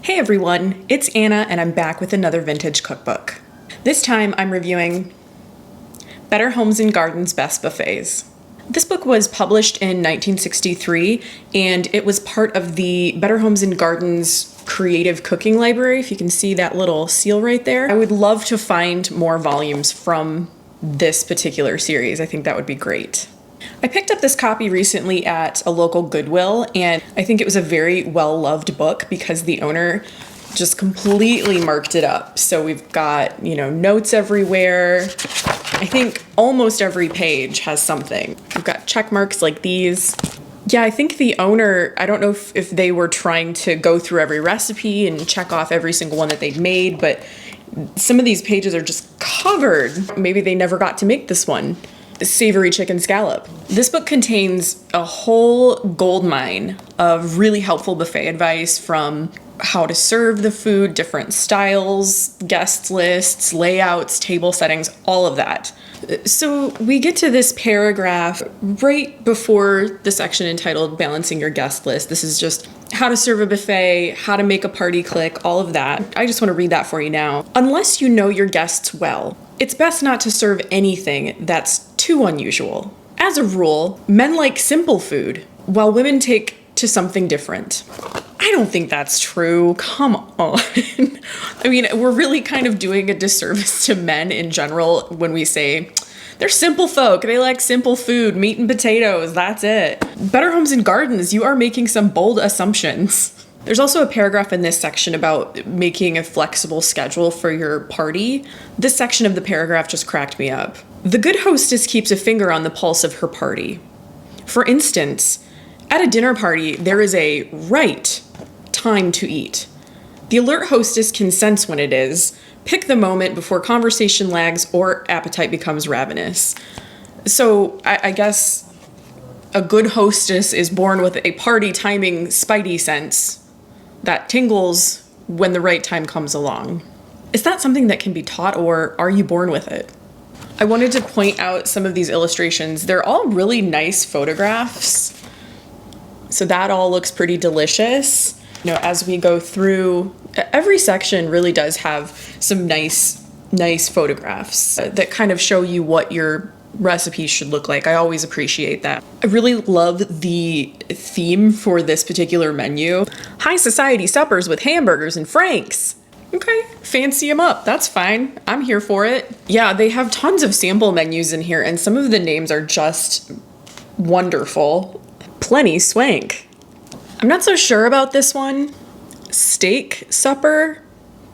Hey everyone, it's Anna and I'm back with another vintage cookbook. This time I'm reviewing Better Homes and Gardens Best Buffets. This book was published in 1963 and it was part of the Better Homes and Gardens Creative Cooking Library, if you can see that little seal right there. I would love to find more volumes from this particular series. I think that would be great. I picked up this copy recently at a local Goodwill, and I think it was a very well-loved book because the owner just completely marked it up. So we've got, notes everywhere. I think almost every page has something. We've got check marks like these. Yeah, I think the owner, I don't know if they were trying to go through every recipe and check off every single one that they've made, but some of these pages are just covered. Maybe they never got to make this one. Savory chicken scallop. This book contains a whole goldmine of really helpful buffet advice, from how to serve the food, different styles, guest lists, layouts, table settings, all of that. So we get to this paragraph right before the section entitled Balancing Your Guest List. This is just how to serve a buffet, how to make a party click, all of that. I just want to read that for you now. Unless you know your guests well, it's best not to serve anything that's too unusual. As a rule, men like simple food, while women take to something different. I don't think that's true. Come on. I mean, we're really kind of doing a disservice to men in general when we say they're simple folk. They like simple food, meat and potatoes. That's it. Better Homes and Gardens, you are making some bold assumptions. There's also a paragraph in this section about making a flexible schedule for your party. This section of the paragraph just cracked me up. The good hostess keeps a finger on the pulse of her party. For instance, at a dinner party, there is a right time to eat. The alert hostess can sense when it is, pick the moment before conversation lags or appetite becomes ravenous. So I guess a good hostess is born with a party timing spidey sense that tingles when the right time comes along. Is that something that can be taught, or are you born with it? I wanted to point out some of these illustrations. They're all really nice photographs. So that all looks pretty delicious. As we go through, every section really does have some nice photographs that kind of show you what your recipes should look like. I always appreciate that. I really love the theme for this particular menu. High society suppers with hamburgers and franks. Okay, fancy them up. That's fine. I'm here for it. Yeah, they have tons of sample menus in here, and some of the names are just wonderful. Plenty swank. I'm not so sure about this one. Steak supper.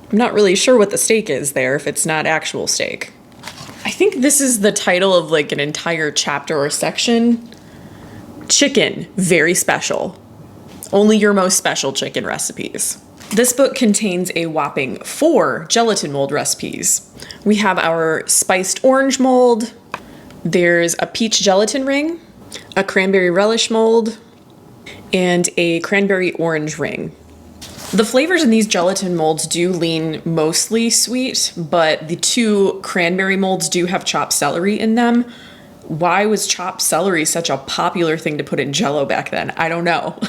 I'm not really sure what the steak is there if it's not actual steak. I think this is the title of like an entire chapter or section. Chicken, very special. Only your most special chicken recipes. This book contains a whopping 4 gelatin mold recipes. We have our spiced orange mold. There's a peach gelatin ring, a cranberry relish mold, and a cranberry orange ring. The flavors in these gelatin molds do lean mostly sweet, but the 2 cranberry molds do have chopped celery in them. Why was chopped celery such a popular thing to put in Jell-O back then? I don't know.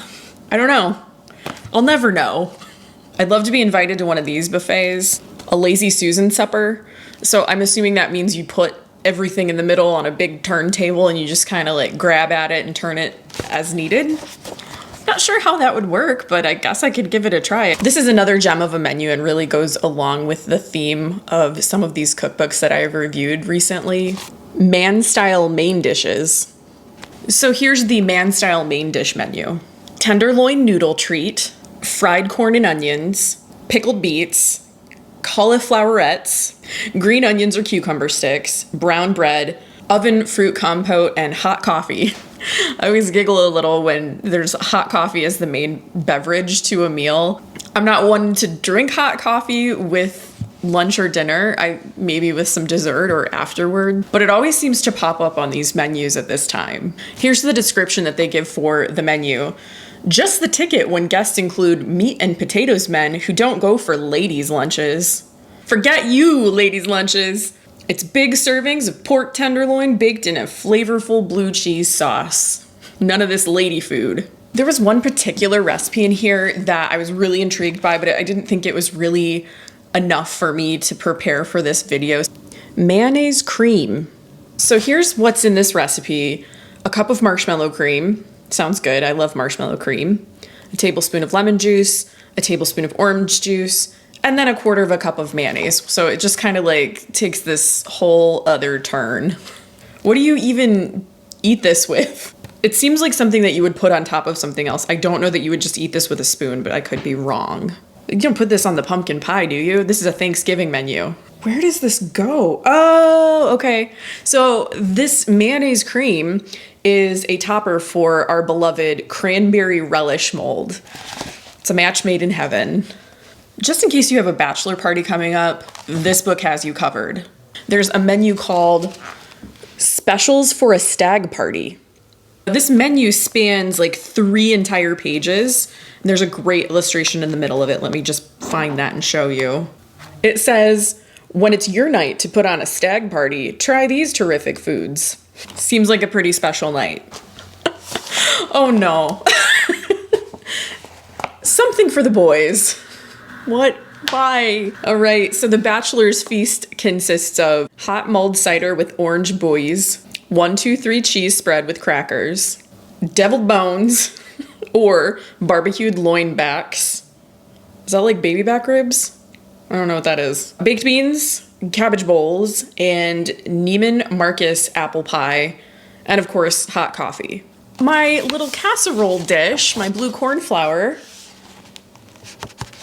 I'll never know. I'd love to be invited to one of these buffets, a Lazy Susan supper. So I'm assuming that means you put everything in the middle on a big turntable and you just kind of like grab at it and turn it as needed. Not sure how that would work, but I guess I could give it a try. This is another gem of a menu and really goes along with the theme of some of these cookbooks that I've reviewed recently. Man-style main dishes. So here's the man-style main dish menu. Tenderloin noodle treat, fried corn and onions, pickled beets, cauliflowerettes, green onions or cucumber sticks, brown bread, oven fruit compote, and hot coffee. I always giggle a little when there's hot coffee as the main beverage to a meal. I'm not one to drink hot coffee with lunch or dinner, maybe with some dessert or afterward, but it always seems to pop up on these menus at this time. Here's the description that they give for the menu. Just the ticket when guests include meat and potatoes men who don't go for ladies' lunches. Forget you, ladies' lunches. It's big servings of pork tenderloin baked in a flavorful blue cheese sauce. None of this lady food. There was one particular recipe in here that I was really intrigued by, but I didn't think it was really enough for me to prepare for this video. Mayonnaise cream. So here's what's in this recipe. A cup of marshmallow cream. Sounds good. I love marshmallow cream. A tablespoon of lemon juice, a tablespoon of orange juice, and then a quarter of a cup of mayonnaise. So it just kind of like takes this whole other turn. What do you even eat this with? It seems like something that you would put on top of something else. I don't know that you would just eat this with a spoon, but I could be wrong. You don't put this on the pumpkin pie, do you? This is a Thanksgiving menu. Where does this go? Oh, okay. So this mayonnaise cream is a topper for our beloved cranberry relish mold. It's a match made in heaven. Just in case you have a bachelor party coming up, this book has you covered. There's a menu called Specials for a Stag Party. This menu spans like 3 entire pages. There's a great illustration in the middle of it. Let me just find that and show you. It says, when it's your night to put on a stag party, try these terrific foods. Seems like a pretty special night. Oh no. Something for the boys. What? Why? All right, so the bachelor's feast consists of hot mulled cider with orange buoys, 1, 2, 3 cheese spread with crackers, deviled bones, or barbecued loin backs. Is that like baby back ribs? I don't know what that is. Baked beans, cabbage bowls, and Neiman Marcus apple pie, and of course, hot coffee. My little casserole dish, my blue cornflower,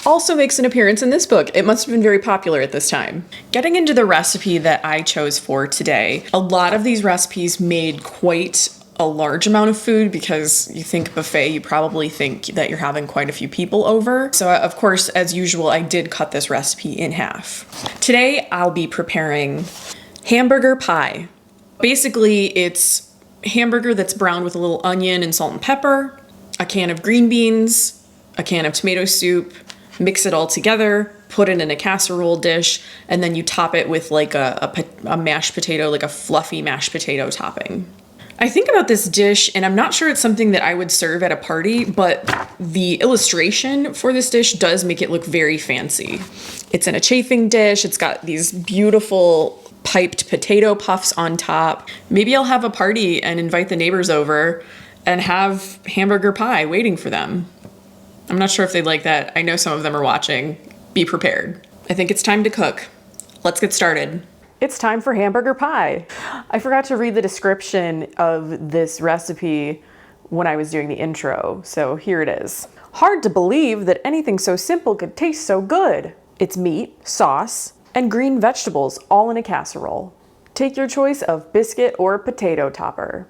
also makes an appearance in this book. It must have been very popular at this time. Getting into the recipe that I chose for today, a lot of these recipes made quite a large amount of food because you think buffet, you probably think that you're having quite a few people over. So of course, as usual, I did cut this recipe in half. Today, I'll be preparing hamburger pie. Basically, it's hamburger that's browned with a little onion and salt and pepper, a can of green beans, a can of tomato soup, mix it all together, put it in a casserole dish, and then you top it with like a mashed potato, like a fluffy mashed potato topping. I think about this dish, and I'm not sure it's something that I would serve at a party, but the illustration for this dish does make it look very fancy. It's in a chafing dish. It's got these beautiful piped potato puffs on top. Maybe I'll have a party and invite the neighbors over and have hamburger pie waiting for them. I'm not sure if they'd like that. I know some of them are watching. Be prepared. I think it's time to cook. Let's get started. It's time for hamburger pie. I forgot to read the description of this recipe when I was doing the intro, so here it is. Hard to believe that anything so simple could taste so good. It's meat, sauce, and green vegetables all in a casserole. Take your choice of biscuit or potato topper.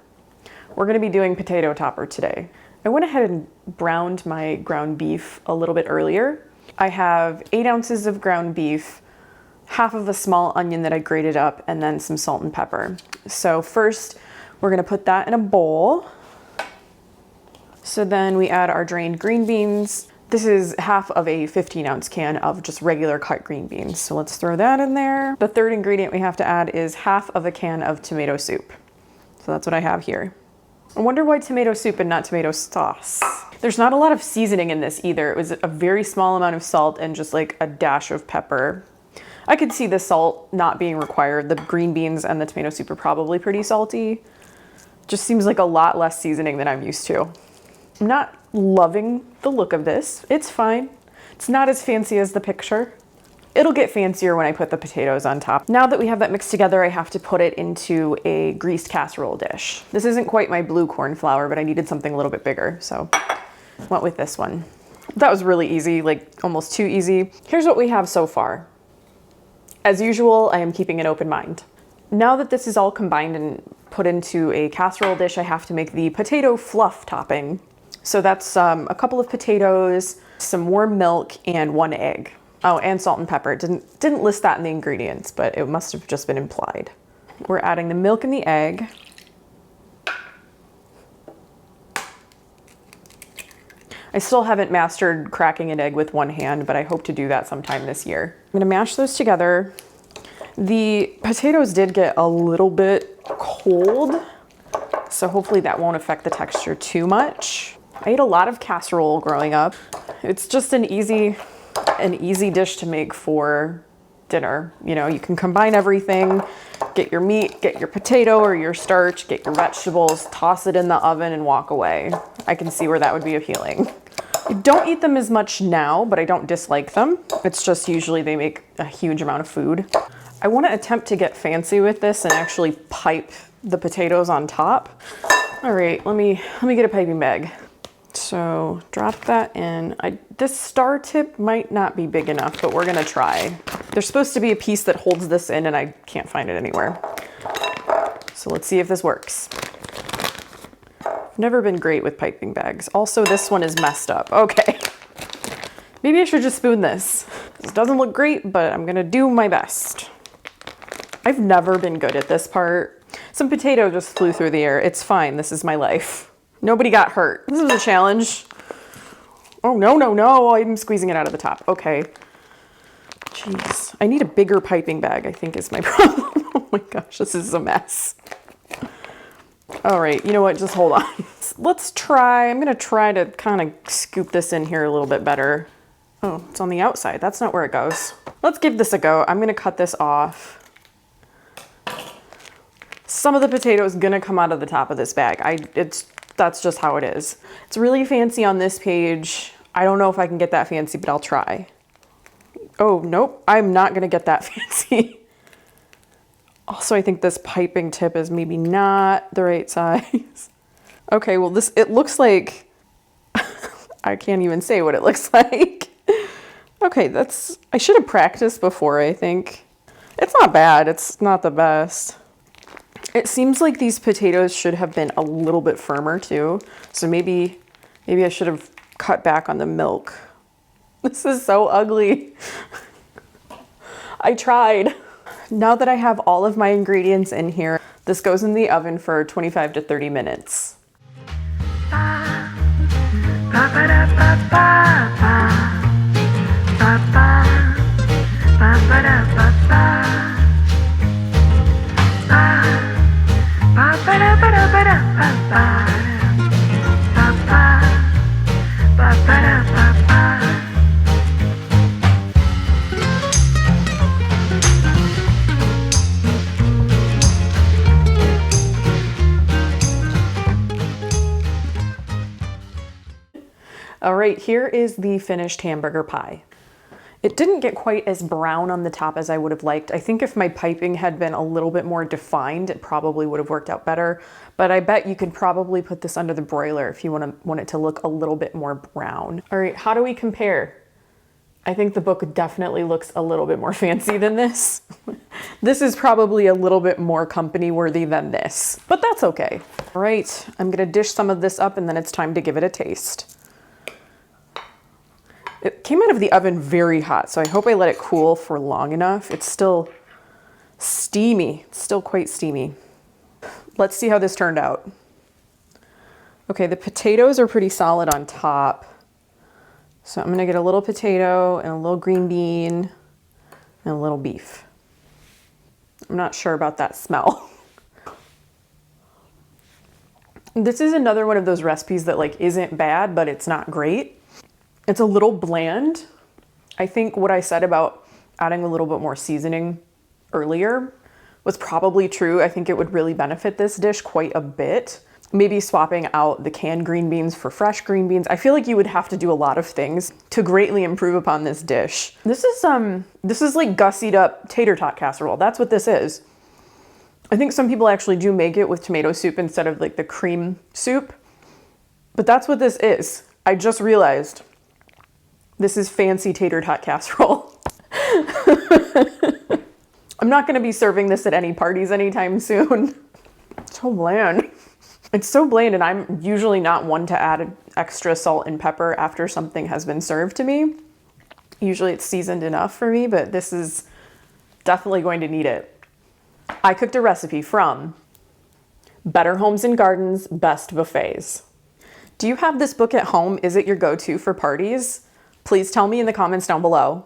We're gonna be doing potato topper today. I went ahead and browned my ground beef a little bit earlier. I have 8 ounces of ground beef, half of a small onion that I grated up, and then some salt and pepper. So first, we're gonna put that in a bowl. So then we add our drained green beans. This is half of a 15-ounce can of just regular cut green beans. So let's throw that in there. The third ingredient we have to add is half of a can of tomato soup. So that's what I have here. I wonder why tomato soup and not tomato sauce. There's not a lot of seasoning in this either. It was a very small amount of salt and just like a dash of pepper. I could see the salt not being required. The green beans and the tomato soup are probably pretty salty. Just seems like a lot less seasoning than I'm used to. I'm not loving the look of this. It's fine. It's not as fancy as the picture. It'll get fancier when I put the potatoes on top. Now that we have that mixed together, I have to put it into a greased casserole dish. This isn't quite my blue cornflower, but I needed something a little bit bigger, so went with this one. That was really easy, like almost too easy. Here's what we have so far. As usual, I am keeping an open mind. Now that this is all combined and put into a casserole dish, I have to make the potato fluff topping. So that's a couple of potatoes, some warm milk, and 1 egg. Oh, and salt and pepper. It didn't list that in the ingredients, but it must have just been implied. We're adding the milk and the egg. I still haven't mastered cracking an egg with one hand, but I hope to do that sometime this year. I'm gonna mash those together. The potatoes did get a little bit cold, so hopefully that won't affect the texture too much. I ate a lot of casserole growing up. It's just an easy dish to make for dinner. You know, you can combine everything, get your meat, get your potato or your starch, get your vegetables, toss it in the oven and walk away. I can see where that would be appealing. I don't eat them as much now, but I don't dislike them. It's just usually they make a huge amount of food. I want to attempt to get fancy with this and actually pipe the potatoes on top. All right, let me get a piping bag. So drop that in. This star tip might not be big enough, but we're gonna try. There's supposed to be a piece that holds this in and I can't find it anywhere. So let's see if this works. I've never been great with piping bags. Also, this one is messed up. Okay. Maybe I should just spoon this. This doesn't look great, but I'm gonna do my best. I've never been good at this part. Some potato just flew through the air. It's fine, this is my life. Nobody got hurt. This is a challenge. Oh, no, I'm squeezing it out of the top. Okay. Jeez, I need a bigger piping bag, I think is my problem. Oh my gosh, this is a mess. All right, you know what, just hold on. Let's try, I'm gonna try to kind of scoop this in here a little bit better. Oh, it's on the outside, that's not where it goes. Let's give this a go. I'm gonna cut this off. Some of the potato is gonna come out of the top of this bag. That's just how it is. It's really fancy on this page. I don't know if I can get that fancy, but I'll try. Oh, nope, I'm not gonna get that fancy. Also, I think this piping tip is maybe not the right size. Okay, well it looks like, I can't even say what it looks like. Okay, I should have practiced before, I think. It's not bad, it's not the best. It seems like these potatoes should have been a little bit firmer too. So maybe I should have cut back on the milk. This is so ugly. I tried. Now that I have all of my ingredients in here, this goes in the oven for 25 to 30 minutes. All right, here is the finished hamburger pie. It didn't get quite as brown on the top as I would have liked. I think if my piping had been a little bit more defined, it probably would have worked out better. But I bet you could probably put this under the broiler if you want it to look a little bit more brown. All right, how do we compare? I think the book definitely looks a little bit more fancy than this. This is probably a little bit more company worthy than this, but that's okay. All right, I'm gonna dish some of this up and then it's time to give it a taste. It came out of the oven very hot, so I hope I let it cool for long enough. It's still steamy. It's still quite steamy. Let's see how this turned out. Okay, the potatoes are pretty solid on top. So I'm gonna get a little potato and a little green bean and a little beef. I'm not sure about that smell. This is another one of those recipes that like isn't bad, but it's not great. It's a little bland. I think what I said about adding a little bit more seasoning earlier was probably true. I think it would really benefit this dish quite a bit. Maybe swapping out the canned green beans for fresh green beans. I feel like you would have to do a lot of things to greatly improve upon this dish. This is like gussied up tater tot casserole. That's what this is. I think some people actually do make it with tomato soup instead of like the cream soup, but that's what this is. I just realized. This is fancy tater tot casserole. I'm not gonna be serving this at any parties anytime soon. So bland. It's so bland, and I'm usually not one to add extra salt and pepper after something has been served to me. Usually it's seasoned enough for me, but this is definitely going to need it. I cooked a recipe from Better Homes and Gardens Best Buffets. Do you have this book at home? Is it your go-to for parties? Please tell me in the comments down below.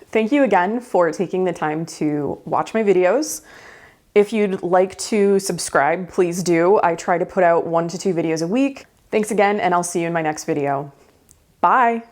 Thank you again for taking the time to watch my videos. If you'd like to subscribe, please do. I try to put out 1 to 2 videos a week. Thanks again, and I'll see you in my next video. Bye!